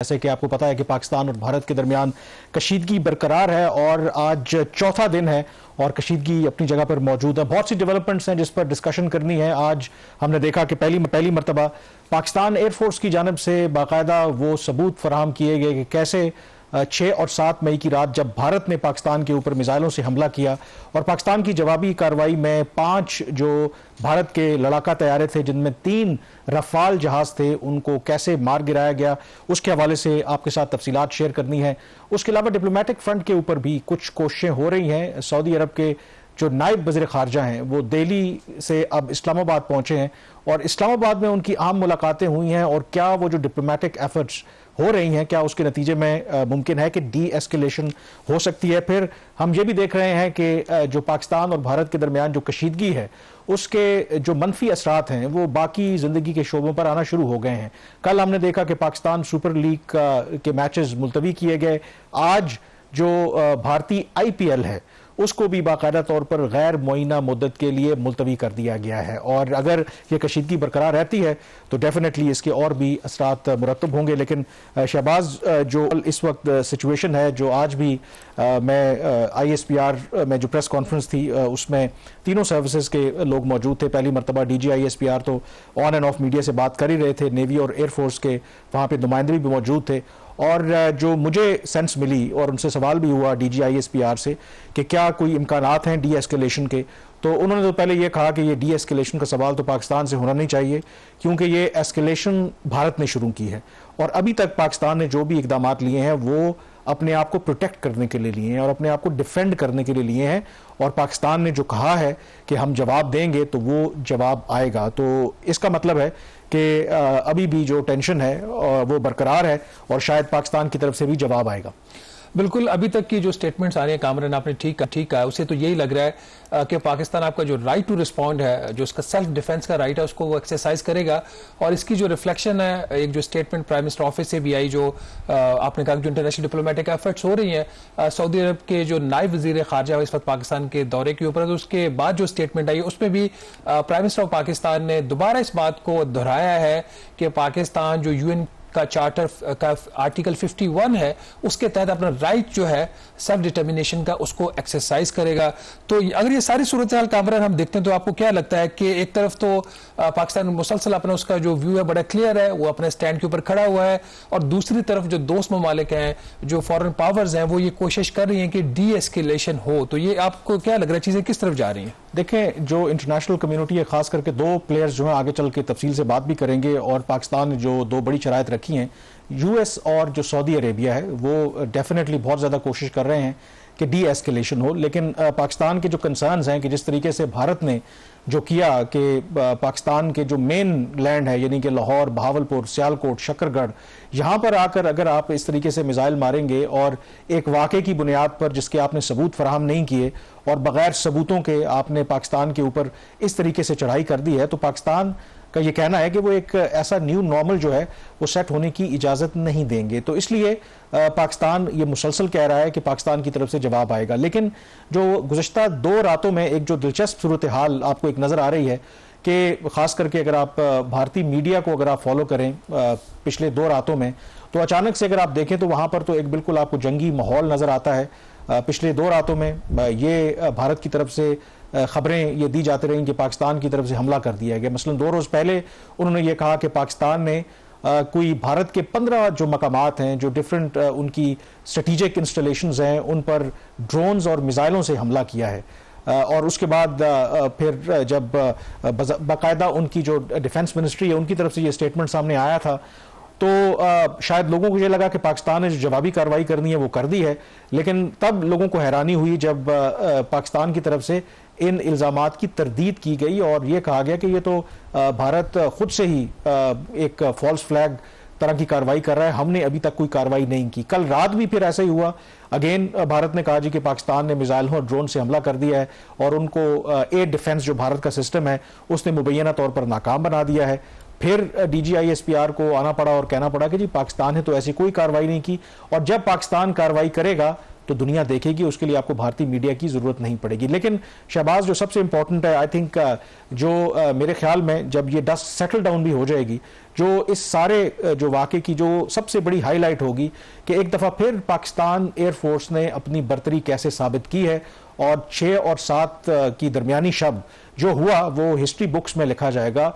जैसे कि आपको पता है कि पाकिस्तान और भारत के दरमियान कशीदगी बरकरार है और आज चौथा दिन है और कशीदगी अपनी जगह पर मौजूद है। बहुत सी डेवलपमेंट्स हैं जिस पर डिस्कशन करनी है। आज हमने देखा कि पहली मरतबा पाकिस्तान एयरफोर्स की जानब से बाकायदा वो सबूत फराहम किए गए कि कैसे 6 और 7 मई की रात जब भारत ने पाकिस्तान के ऊपर मिसाइलों से हमला किया और पाकिस्तान की जवाबी कार्रवाई में 5 जो भारत के लड़ाका तैयारे थे जिनमें 3 रफाल जहाज थे उनको कैसे मार गिराया गया, उसके हवाले से आपके साथ तफसीलात शेयर करनी है। उसके अलावा डिप्लोमेटिक फ्रंट के ऊपर भी कुछ कोशिशें हो रही हैं। सऊदी अरब के जो नायब वज़ीर ख़ारजा हैं वो दिल्ली से अब इस्लामाबाद पहुंचे हैं और इस्लामाबाद में उनकी आम मुलाकातें हुई हैं और क्या वो जो डिप्लोमेटिक एफर्ट्स हो रही हैं क्या उसके नतीजे में मुमकिन है कि डी एस्केलेशन हो सकती है। फिर हम ये भी देख रहे हैं कि जो पाकिस्तान और भारत के दरमियान जो कशीदगी है उसके जो मनफी असरात हैं वो बाकी ज़िंदगी के शोबों पर आना शुरू हो गए हैं। कल हमने देखा कि पाकिस्तान सुपर लीग के मैचेस मुलतवी किए गए। आज जो भारतीय IPL है उसको भी बाकायदा तौर पर गैर मुअय्यना मुद्दत के लिए मुलतवी कर दिया गया है और अगर ये कशीदगी बरकरार रहती है तो डेफिनेटली इसके और भी असरात मुरतब होंगे। लेकिन शहबाज, जो इस वक्त सिचुएशन है, जो आज भी मैं ISPR में जो प्रेस कॉन्फ्रेंस थी उसमें तीनों सर्विसेज के लोग मौजूद थे। पहली मरतबा DG ISPR तो ऑन एंड ऑफ मीडिया से बात कर ही रहे थे, नेवी और एयरफोर्स के वहाँ पर नुमाइंदे भी मौजूद थे और जो मुझे सेंस मिली और उनसे सवाल भी हुआ DG ISPR से कि क्या कोई इम्कानात हैं डी एस्केलेशन के, तो उन्होंने तो पहले ये कहा कि ये डी एस्केलेशन का सवाल तो पाकिस्तान से होना नहीं चाहिए क्योंकि ये एस्केलेशन भारत ने शुरू की है और अभी तक पाकिस्तान ने जो भी इकदाम लिए हैं वो अपने आप को प्रोटेक्ट करने के लिए लिए हैं और अपने आप को डिफेंड करने के लिए लिए हैं और पाकिस्तान ने जो कहा है कि हम जवाब देंगे तो वो जवाब आएगा। तो इसका मतलब है कि अभी भी जो टेंशन है वो बरकरार है और शायद पाकिस्तान की तरफ से भी जवाब आएगा। बिल्कुल, अभी तक की जो स्टेटमेंट्स आ रही हैं कामरान, आपने ठीक कहा, उससे तो यही लग रहा है कि पाकिस्तान आपका जो राइट टू रिस्पॉन्ड है, जो उसका सेल्फ डिफेंस का राइट है, उसको वो एक्सरसाइज करेगा और इसकी जो रिफ्लेक्शन है, एक जो स्टेटमेंट प्राइम मिनिस्टर ऑफिस से भी आई, जो आपने कहा जो इंटरनेशनल डिप्लोमेटिक एफर्ट्स हो रही हैं, सऊदी अरब के जो नायब वज़ीर ख़ारजा इस वक्त पाकिस्तान के दौरे के ऊपर है, तो उसके बाद जो स्टेटमेंट आई उसमें भी प्राइम मिनिस्टर ऑफ पाकिस्तान ने दोबारा इस बात को दोहराया है कि पाकिस्तान जो UN का चार्टर का आर्टिकल 51 है उसके तहत अपना राइट जो है सेल्फ डिटर्मिनेशन का उसको एक्सरसाइज करेगा। तो अगर ये सारी सूरत हाल कामरान हम देखते हैं तो आपको क्या लगता है कि एक तरफ तो पाकिस्तान मुसलसल अपना उसका जो व्यू है बड़ा क्लियर है, वो अपने स्टैंड के ऊपर खड़ा हुआ है और दूसरी तरफ जो दोस्त ममालिक हैं, जो फॉरेन पावर्स हैं, वो ये कोशिश कर रही हैं कि डी एस्केलेशन हो। तो ये आपको क्या लग रहा है, चीजें किस तरफ जा रही हैं? देखें, जो इंटरनेशनल कम्युनिटी है, खास करके 2 प्लेयर्स जो हैं आगे चल के तफसील से बात भी करेंगे और पाकिस्तान ने जो 2 बड़ी शराइत रखी हैं, US और जो सऊदी अरेबिया है वो डेफिनेटली बहुत ज़्यादा कोशिश कर रहे हैं कि डी एस्केलेशन हो। लेकिन पाकिस्तान के जो कंसर्न्स हैं कि जिस तरीके से भारत ने जो किया कि पाकिस्तान के जो मेन लैंड है यानी कि लाहौर, बहावलपुर, सियालकोट, शकरगढ़, यहाँ पर आकर अगर आप इस तरीके से मिसाइल मारेंगे और एक वाक़े की बुनियाद पर जिसके आपने सबूत फराहम नहीं किए और बग़ैर सबूतों के आपने पाकिस्तान के ऊपर इस तरीके से चढ़ाई कर दी है, तो पाकिस्तान का ये कहना है कि वो एक ऐसा न्यू नॉर्मल जो है वो सेट होने की इजाज़त नहीं देंगे। तो इसलिए पाकिस्तान ये मुसलसल कह रहा है कि पाकिस्तान की तरफ से जवाब आएगा। लेकिन जो गुज़श्ता 2 रातों में एक जो दिलचस्प सूरत हाल आपको एक नज़र आ रही है कि ख़ास करके अगर आप भारतीय मीडिया को अगर आप फॉलो करें पिछले 2 रातों में, तो अचानक से अगर आप देखें तो वहाँ पर तो एक बिल्कुल आपको जंगी माहौल नज़र आता है। पिछले 2 रातों में ये भारत की तरफ से खबरें ये दी जाती रहीं कि पाकिस्तान की तरफ से हमला कर दिया गया। मसलन 2 रोज़ पहले उन्होंने ये कहा कि पाकिस्तान ने कोई भारत के 15 जो मकामात हैं, जो डिफरेंट उनकी स्ट्रेटिजिक इंस्टॉलेशंस हैं, उन पर ड्रोन्स और मिसाइलों से हमला किया है। और उसके बाद फिर जब बाकायदा उनकी जो डिफेंस मिनिस्ट्री है उनकी तरफ से ये स्टेटमेंट सामने आया था तो शायद लोगों को ये लगा कि पाकिस्तान ने जो जवाबी कार्रवाई करनी है वो कर दी है। लेकिन तब लोगों को हैरानी हुई जब पाकिस्तान की तरफ से इन इल्ज़ामात की तरदीद की गई और ये कहा गया कि ये तो भारत खुद से ही एक फॉल्स फ्लैग तरह की कार्रवाई कर रहा है, हमने अभी तक कोई कार्रवाई नहीं की। कल रात भी फिर ऐसा ही हुआ, अगेन भारत ने कहा जी कि पाकिस्तान ने मिसाइलों और ड्रोन से हमला कर दिया है और उनको एयर डिफेंस जो भारत का सिस्टम है उसने मुबैना तौर पर नाकाम बना दिया है। फिर DG ISPR को आना पड़ा और कहना पड़ा कि जी पाकिस्तान ने तो ऐसी कोई कार्रवाई नहीं की और जब पाकिस्तान कार्रवाई करेगा तो दुनिया देखेगी, उसके लिए आपको भारतीय मीडिया की ज़रूरत नहीं पड़ेगी। लेकिन शहबाज, जो सबसे इंपॉर्टेंट है आई थिंक, जो मेरे ख्याल में जब ये डस्ट सेटल डाउन भी हो जाएगी, जो इस सारे जो वाक़े की जो सबसे बड़ी हाईलाइट होगी कि एक दफ़ा फिर पाकिस्तान एयरफोर्स ने अपनी बर्तरी कैसे साबित की है, और 6 और 7 की दरमियानी शब जो हुआ वो हिस्ट्री बुक्स में लिखा जाएगा।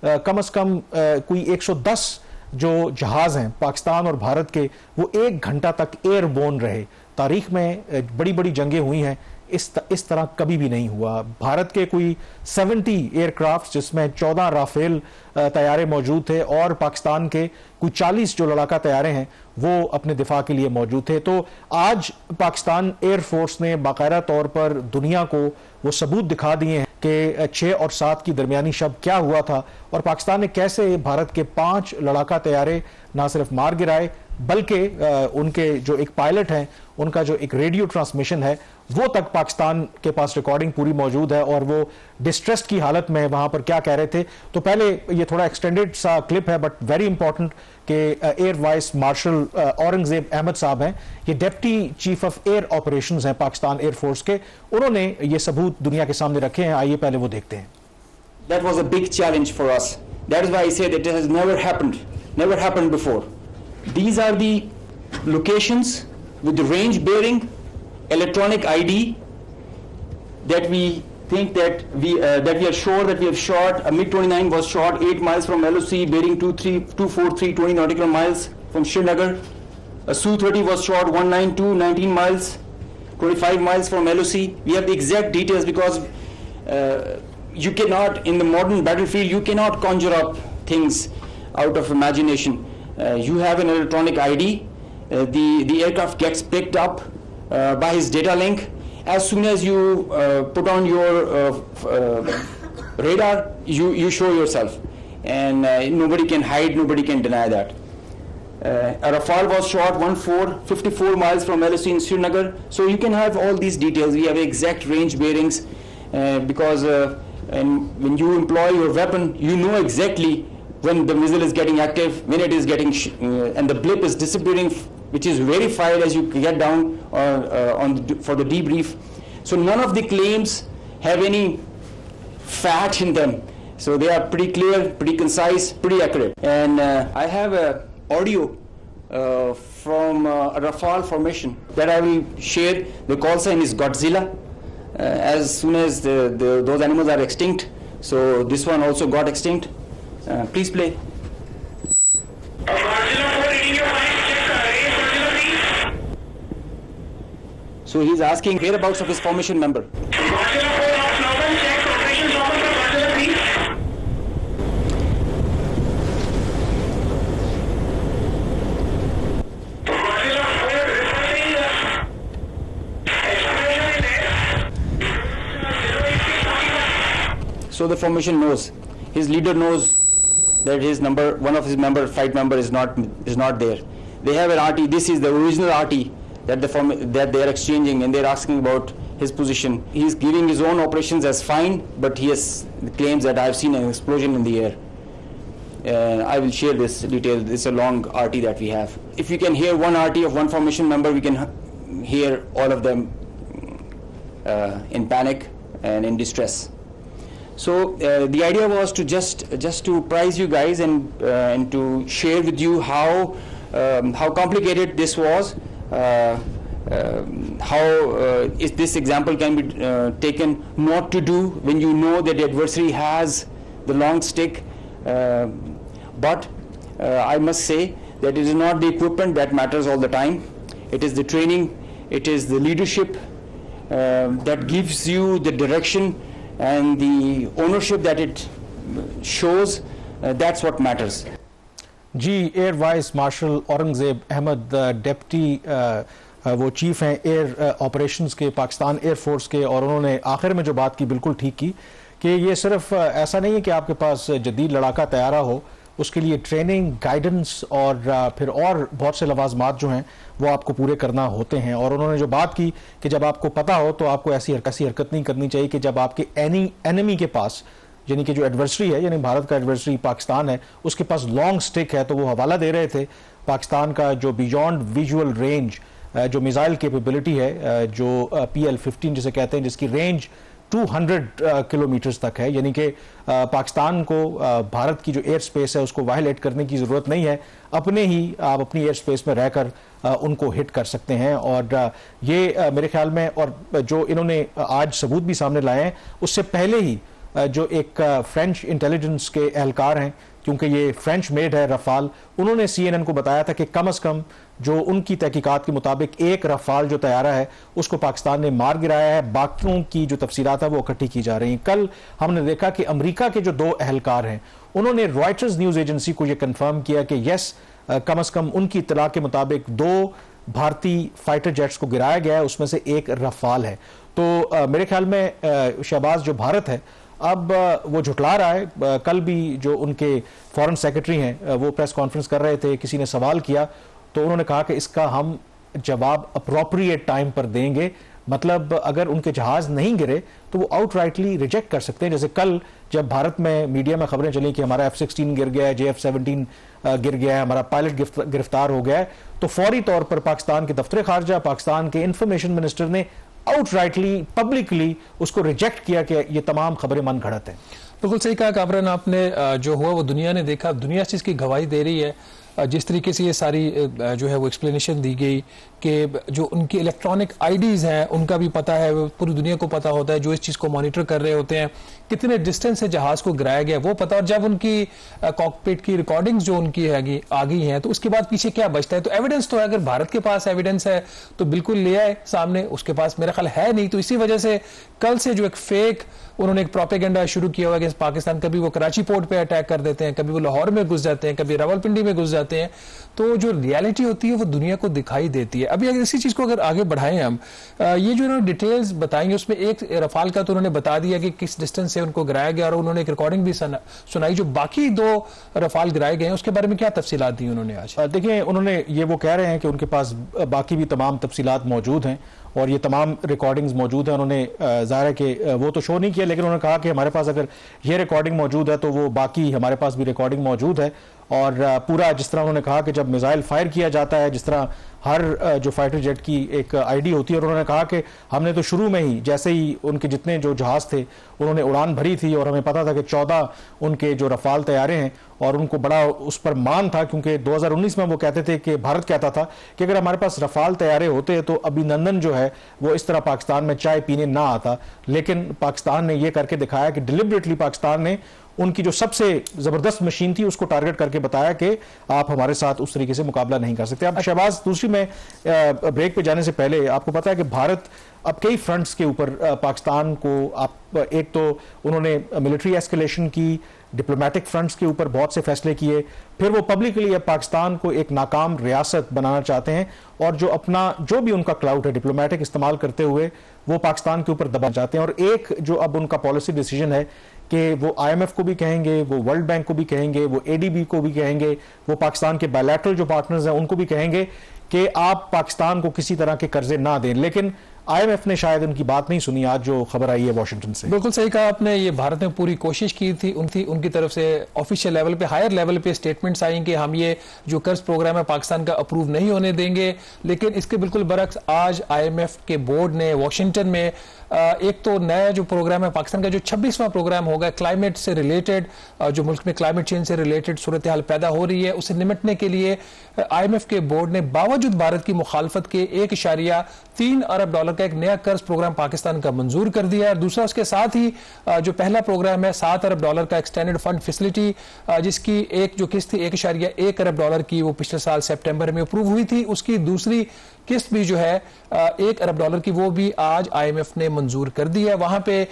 कम से कम कोई 110 जो जहाज़ हैं पाकिस्तान और भारत के, वो 1 घंटा तक एयरबोर्न रहे। तारीख में बड़ी बड़ी जंगें हुई हैं, इस तरह कभी भी नहीं हुआ। भारत के कोई 70 एयरक्राफ्ट, जिसमें 14 राफेल तैयारे मौजूद थे, और पाकिस्तान के कोई 40 जो लड़ाका तैयारे हैं वो अपने दिफा के लिए मौजूद थे। तो आज पाकिस्तान एयरफोर्स ने बाकायदा तौर पर दुनिया को वो सबूत दिखा दिए हैं कि 6 और 7 की दरमियानी शब क्या हुआ था, और पाकिस्तान ने कैसे भारत के 5 लड़ाका तैयारे ना सिर्फ मार गिराए, बल्कि उनके जो एक पायलट हैं, उनका जो एक रेडियो ट्रांसमिशन है, वो तक पाकिस्तान के पास रिकॉर्डिंग पूरी मौजूद है, और वो डिस्ट्रेस्ड की हालत में वहां पर क्या कह रहे थे। तो पहले ये थोड़ा एक्सटेंडेड सा क्लिप है, बट वेरी इंपॉर्टेंट, कि air vice marshal Aurangzeb Ahmed साहब हैं, ये deputy chief of air operations हैं पाकिस्तान एयरफोर्स के, उन्होंने ये सबूत दुनिया के सामने रखे हैं। आइए पहले वो देखते हैं। That was a big challenge for us. That is why I said it has never happened before. These are the locations with the range bearing, electronic ID, that we think that we are sure that we have shot. A MiG-29 was shot 8 miles from LOC, bearing 243 nautical miles from Srinagar. A Su-30 was shot 192 19 miles, 25 miles from LOC. We have the exact details because you cannot, in the modern battlefield, you cannot conjure up things out of imagination. You have an electronic ID. The aircraft gets picked up by his data link. As soon as you put on your radar, you show yourself, and nobody can hide, nobody can deny that. A Rafale was shot 54 miles from LOC in Srinagar. So you can have all these details. We have exact range bearings because and when you employ your weapon, you know exactly when the missile is getting active, when it is getting and the blip is disappearing, which is verified as you get down for the debrief. So none of the claims have any fat in them. So they are pretty clear, pretty concise, pretty accurate. And I have a audio from a Rafale formation that I will share. The call sign is Godzilla. As soon as those animals are extinct, so this one also got extinct. Please play. So he's asking whereabouts of his formation member. So the formation knows, his leader knows that his number, one of his flight member is not there. They have an RT. This is the original RT that they are exchanging, and they're asking about his position. He's giving his own operations as fine, but he has claims that I've seen an explosion in the air. I will share this detail. It's a long RT that we have. If we can hear one RT of one formation member, we can hear all of them in panic and in distress. So the idea was to just to prize you guys and to share with you how complicated this was, how this example can be taken not to do when you know that the adversary has the long stick. But I must say that it is not the equipment that matters all the time. It is the training, it is the leadership that gives you the direction and the ownership that it shows. That's what matters. जी, air vice marshal Aurangzeb Ahmed, deputy वो chief हैं air operations के Pakistan air force के, और उन्होंने आखिर में जो बात की बिल्कुल ठीक की कि ये सिर्फ ऐसा नहीं है कि आपके पास जदीद लड़ाका तैयारा हो, उसके लिए ट्रेनिंग, गाइडेंस और फिर और बहुत से लवाजमात जो हैं वो आपको पूरे करना होते हैं। और उन्होंने जो बात की कि जब आपको पता हो तो आपको ऐसी हरकत नहीं करनी चाहिए कि जब आपके एनिमी के पास, यानी कि जो एडवर्सरी है, यानी भारत का एडवर्सरी पाकिस्तान है, उसके पास लॉन्ग स्टिक है, तो वो हवाला दे रहे थे पाकिस्तान का जो बियॉन्ड विजुअल रेंज जो मिसाइल कैपेबिलिटी है, जो PL-15 जिसे कहते हैं, जिसकी रेंज 200 किलोमीटर्स तक है, यानी कि पाकिस्तान को भारत की जो एयर स्पेस है उसको वायलेट करने की ज़रूरत नहीं है, अपने ही आप अपनी एयर स्पेस में रहकर उनको हिट कर सकते हैं। और ये मेरे ख्याल में, और जो इन्होंने आज सबूत भी सामने लाए हैं, उससे पहले ही जो एक फ्रेंच इंटेलिजेंस के एहलकार हैं, क्योंकि ये फ्रेंच मेड है रफाल, उन्होंने CNN को बताया था कि कम से कम जो उनकी तहकीकात के मुताबिक एक रफाल जो तैयारा है उसको पाकिस्तान ने मार गिराया है, बाकियों की जो तफसीलात है वो इकट्ठी की जा रही हैं। कल हमने देखा कि अमेरिका के जो 2 एहलकार हैं उन्होंने रॉयटर्स न्यूज़ एजेंसी को ये कन्फर्म किया कि यस, कम से कम उनकी इत्तला के मुताबिक 2 भारतीय फाइटर जेट्स को गिराया गया है, उसमें से एक रफाल है। तो मेरे ख्याल में शहबाज, जो भारत है अब वो झुटला रहा है। कल भी जो उनके फॉरेन सेक्रेटरी हैं वो प्रेस कॉन्फ्रेंस कर रहे थे, किसी ने सवाल किया तो उन्होंने कहा कि इसका हम जवाब अप्रोप्रिएट टाइम पर देंगे, मतलब अगर उनके जहाज नहीं गिरे तो वो आउटराइटली रिजेक्ट कर सकते हैं। जैसे कल जब भारत में मीडिया में खबरें चली कि हमारा F-16 गिर गया है, JF-17 गिर गया है, हमारा पायलट गिरफ्तार हो गया है, तो फौरी तौर पर पाकिस्तान के दफ्तर खारजा, पाकिस्तान के इंफॉर्मेशन मिनिस्टर ने आउटराइटली पब्लिकली उसको रिजेक्ट किया कि ये तमाम खबरें मन घड़त हैं। बिल्कुल सही कहा कामरान आपने, जो हुआ वो दुनिया ने देखा, दुनिया से इसकी गवाही दे रही है। जिस तरीके से ये सारी जो है वो एक्सप्लेनेशन दी गई कि जो उनकी इलेक्ट्रॉनिक आईडीज़ हैं उनका भी पता है, पूरी दुनिया को पता होता है, जो इस चीज़ को मॉनिटर कर रहे होते हैं, कितने डिस्टेंस से जहाज़ को गिराया गया वो पता, और जब उनकी कॉकपिट की रिकॉर्डिंग्स जो उनकी है आ गई हैं तो उसके बाद पीछे क्या बचता है। तो एविडेंस तो है, अगर भारत के पास एविडेंस है तो बिल्कुल ले आए सामने, उसके पास मेरा ख्याल है नहीं। तो इसी वजह से कल से जो एक फेक उन्होंने एक प्रोपेगेंडा शुरू किया हुआ कि पाकिस्तान, कभी वो कराची पोर्ट पे अटैक कर देते हैं, कभी वो लाहौर में घुस जाते हैं, कभी रावलपिंडी में घुस जाते हैं, तो जो रियलिटी होती है वो दुनिया को दिखाई देती है। अभी अगर इसी चीज को अगर आगे बढ़ाएं हम, ये जो इन्होंने डिटेल्स बताएंगे उसमें एक रफाल का तो उन्होंने बता दिया कि किस डिस्टेंस से उनको गिराया गया, और उन्होंने एक रिकॉर्डिंग भी सुनाई। जो बाकी 2 रफाल गिराए गए हैं उसके बारे में क्या तफसीलात दी उन्होंने आज? देखिए, उन्होंने ये वो कह रहे हैं कि उनके पास बाकी भी तमाम तफसीलात मौजूद हैं और ये तमाम रिकॉर्डिंग्स मौजूद हैं। उन्होंने ज़ाहिर है कि वो तो शो नहीं किया, लेकिन उन्होंने कहा कि हमारे पास अगर ये रिकॉर्डिंग मौजूद है तो वो बाकी हमारे पास भी रिकॉर्डिंग मौजूद है। और पूरा जिस तरह उन्होंने कहा कि जब मिसाइल फायर किया जाता है, जिस तरह हर जो फाइटर जेट की एक आईडी होती है, और उन्होंने कहा कि हमने तो शुरू में ही जैसे ही उनके जितने जो जहाज थे उन्होंने उड़ान भरी थी और हमें पता था कि 14 उनके जो रफाल तैयारे हैं और उनको बड़ा उस पर मान था, क्योंकि 2019 में वो कहते थे कि भारत कहता था कि अगर हमारे पास रफाल तैयारे होते तो अभिनंदन जो है वो इस तरह पाकिस्तान में चाय पीने ना आता। लेकिन पाकिस्तान ने ये करके दिखाया कि डिलिबरेटली पाकिस्तान ने उनकी जो सबसे जबरदस्त मशीन थी उसको टारगेट करके बताया कि आप हमारे साथ उस तरीके से मुकाबला नहीं कर सकते। अब शहबाज, दूसरी में ब्रेक पे जाने से पहले आपको पता है कि भारत अब कई फ्रंट्स के ऊपर पाकिस्तान को, आप एक तो उन्होंने मिलिट्री एस्केलेशन की, डिप्लोमेटिक फ्रंट्स के ऊपर बहुत से फैसले किए, फिर वो पब्लिकली अब पाकिस्तान को एक नाकाम रियासत बनाना चाहते हैं और जो अपना जो भी उनका क्लाउड है डिप्लोमेटिक इस्तेमाल करते हुए वो पाकिस्तान के ऊपर दबाना चाहते हैं। और एक जो अब उनका पॉलिसी डिसीजन है कि वो IMF को भी कहेंगे, वो वर्ल्ड बैंक को भी कहेंगे, वो ADB को भी कहेंगे, वो पाकिस्तान के बायलैटरल जो पार्टनर्स हैं उनको भी कहेंगे कि आप पाकिस्तान को किसी तरह के कर्जे ना दें। लेकिन IMF ने शायद उनकी बात नहीं सुनी, आज जो खबर आई है वॉशिंगटन से। बिल्कुल सही कहा आपने, ये भारत ने पूरी कोशिश की थी, उनकी तरफ से ऑफिशियल लेवल पे, हायर लेवल पे स्टेटमेंट्स आई कि हम ये जो कर्ज प्रोग्राम है पाकिस्तान का अप्रूव नहीं होने देंगे। लेकिन इसके बिल्कुल बरक्स आज IMF के बोर्ड ने वॉशिंगटन में एक तो नया जो प्रोग्राम है पाकिस्तान का, जो 26वां प्रोग्राम होगा क्लाइमेट से रिलेटेड, जो मुल्क में क्लाइमेट चेंज से रिलेटेड सूरत हाल पैदा हो रही है उससे निपटने के लिए IMF के बोर्ड ने बावजूद भारत की मुखालफत के $1.3 अरब का एक नया कर्ज प्रोग्राम पाकिस्तान का मंजूर कर दिया है। दूसरा, उसके साथ ही जो पहला प्रोग्राम है $7 अरब का एक्सटेंडेड फंड फैसिलिटी, जिसकी एक जो किस्त थी $1.1 अरब की, वो पिछले साल सितंबर में अप्रूव हुई थी, उसकी दूसरी किस्त भी जो है $1 अरब की, वो भी आज IMF ने मंजूर कर दी है। वहां पे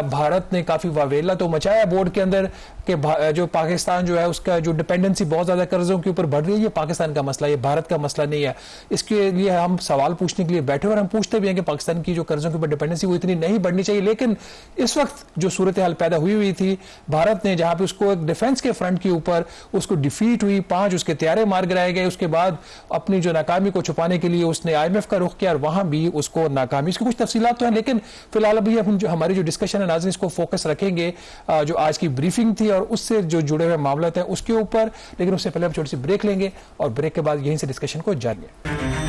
भारत ने काफी वावेला तो मचाया बोर्ड के अंदर कि जो पाकिस्तान जो है उसका जो डिपेंडेंसी बहुत ज्यादा कर्जों के ऊपर बढ़ रही है, ये पाकिस्तान का मसला, ये भारत का मसला नहीं है। इसके लिए हम सवाल पूछने के लिए बैठे और हम पूछते भी हैं कि पाकिस्तान की जो कर्जों के ऊपर डिपेंडेंसी वो इतनी नहीं बढ़नी चाहिए। लेकिन इस वक्त जो सूरत हाल पैदा हुई थी, भारत ने जहां पे उसको एक डिफेंस के फ्रंट के ऊपर उसको डिफीट हुई, 5 उसके तैयारे मार गिराए गए, उसके बाद अपनी जो नाकामी को छुपाने के लिए उसने IMF का रुख किया और वहां भी उसको नाकामी। इसकी कुछ तफसीलात तो हैं, लेकिन फिलहाल अभी हम जो हमारी जो डिस्कशन है नाज़रीन, इसको फोकस रखेंगे जो आज की ब्रीफिंग थी और उससे जो जुड़े हुए मामला थे उसके ऊपर। लेकिन उससे पहले हम छोटी सी ब्रेक लेंगे और ब्रेक के बाद यहीं से डिस्कशन को जारी